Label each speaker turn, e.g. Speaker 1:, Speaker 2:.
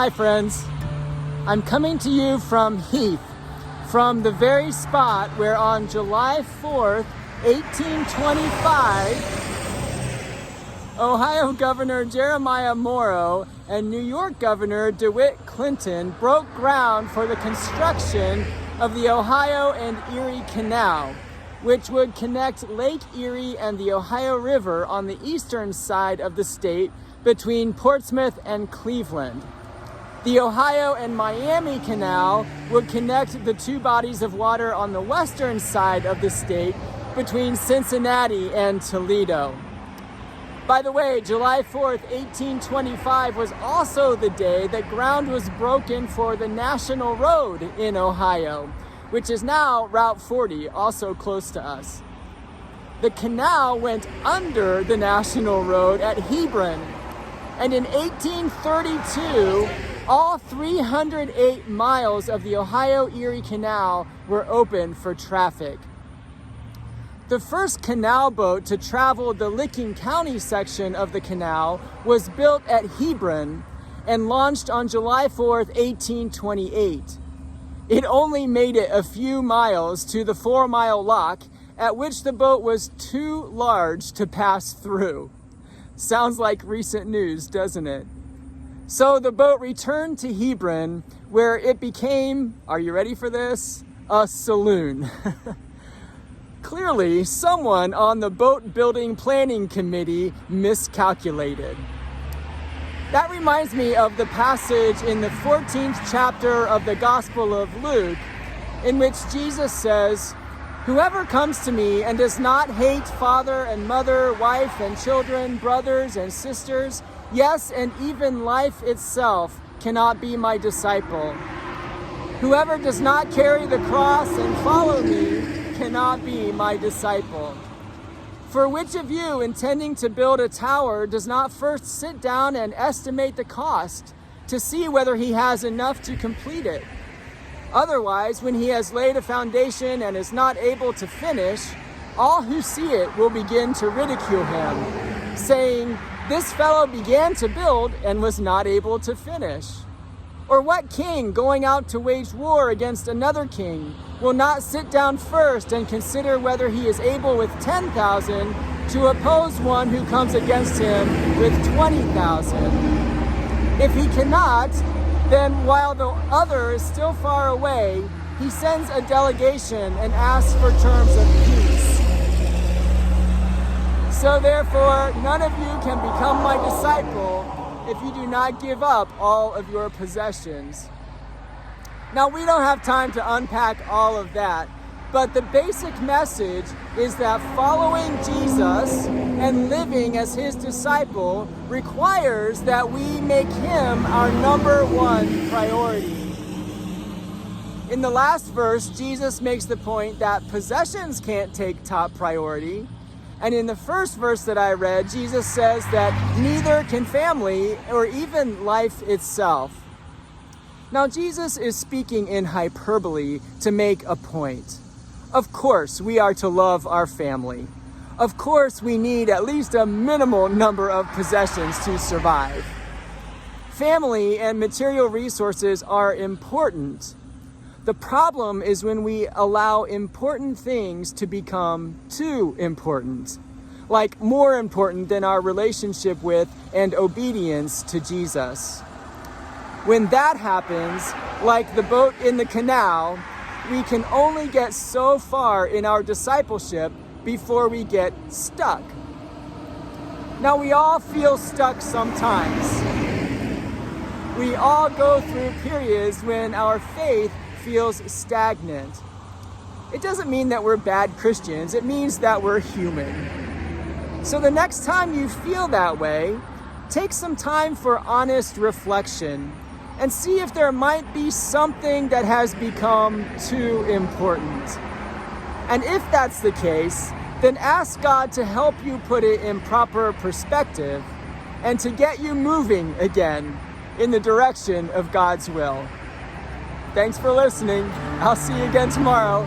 Speaker 1: Hi friends, I'm coming to you from Heath, from the very spot where on July 4th, 1825, Ohio Governor Jeremiah Morrow and New York Governor DeWitt Clinton broke ground for the construction of the Ohio and Erie Canal, which would connect Lake Erie and the Ohio River on the eastern side of the state between Portsmouth and Cleveland. The Ohio and Miami Canal would connect the two bodies of water on the western side of the state between Cincinnati and Toledo. By the way, July 4th, 1825 was also the day that ground was broken for the National Road in Ohio, which is now Route 40, also close to us. The canal went under the National Road at Hebron, and in 1832, all 308 miles of the Ohio-Erie Canal were open for traffic. The first canal boat to travel the Licking County section of the canal was built at Hebron and launched on July 4th, 1828. It only made it a few miles to the 4-mile lock, at which the boat was too large to pass through. Sounds like recent news, doesn't it? So the boat returned to Hebron, where it became, are you ready for this? A saloon. Clearly, someone on the boat building planning committee miscalculated. That reminds me of the passage in the 14th chapter of the Gospel of Luke, in which Jesus says, "Whoever comes to me and does not hate father and mother, wife and children, brothers and sisters, yes, and even life itself, cannot be my disciple. Whoever does not carry the cross and follow me cannot be my disciple. For which of you, intending to build a tower, does not first sit down and estimate the cost to see whether he has enough to complete it? Otherwise, when he has laid a foundation and is not able to finish, all who see it will begin to ridicule him, saying, 'This fellow began to build and was not able to finish.' Or what king, going out to wage war against another king, will not sit down first and consider whether he is able with 10,000 to oppose one who comes against him with 20,000? If he cannot, then while the other is still far away, he sends a delegation and asks for terms of peace. So therefore, none of you can become my disciple if you do not give up all of your possessions." Now, we don't have time to unpack all of that, but the basic message is that following Jesus and living as his disciple requires that we make him our number one priority. In the last verse, Jesus makes the point that possessions can't take top priority. And in the first verse that I read, Jesus says that neither can family or even life itself. Now, Jesus is speaking in hyperbole to make a point. Of course, we are to love our family. Of course, we need at least a minimal number of possessions to survive. Family and material resources are important. The problem is when we allow important things to become too important, like more important than our relationship with and obedience to Jesus. When that happens, like the boat in the canal, we can only get so far in our discipleship before we get stuck. Now, we all feel stuck sometimes. We all go through periods when our faith feels stagnant. It doesn't mean that we're bad Christians, it means that we're human. So the next time you feel that way, take some time for honest reflection and see if there might be something that has become too important. And if that's the case, then ask God to help you put it in proper perspective and to get you moving again in the direction of God's will. Thanks for listening. I'll see you again tomorrow.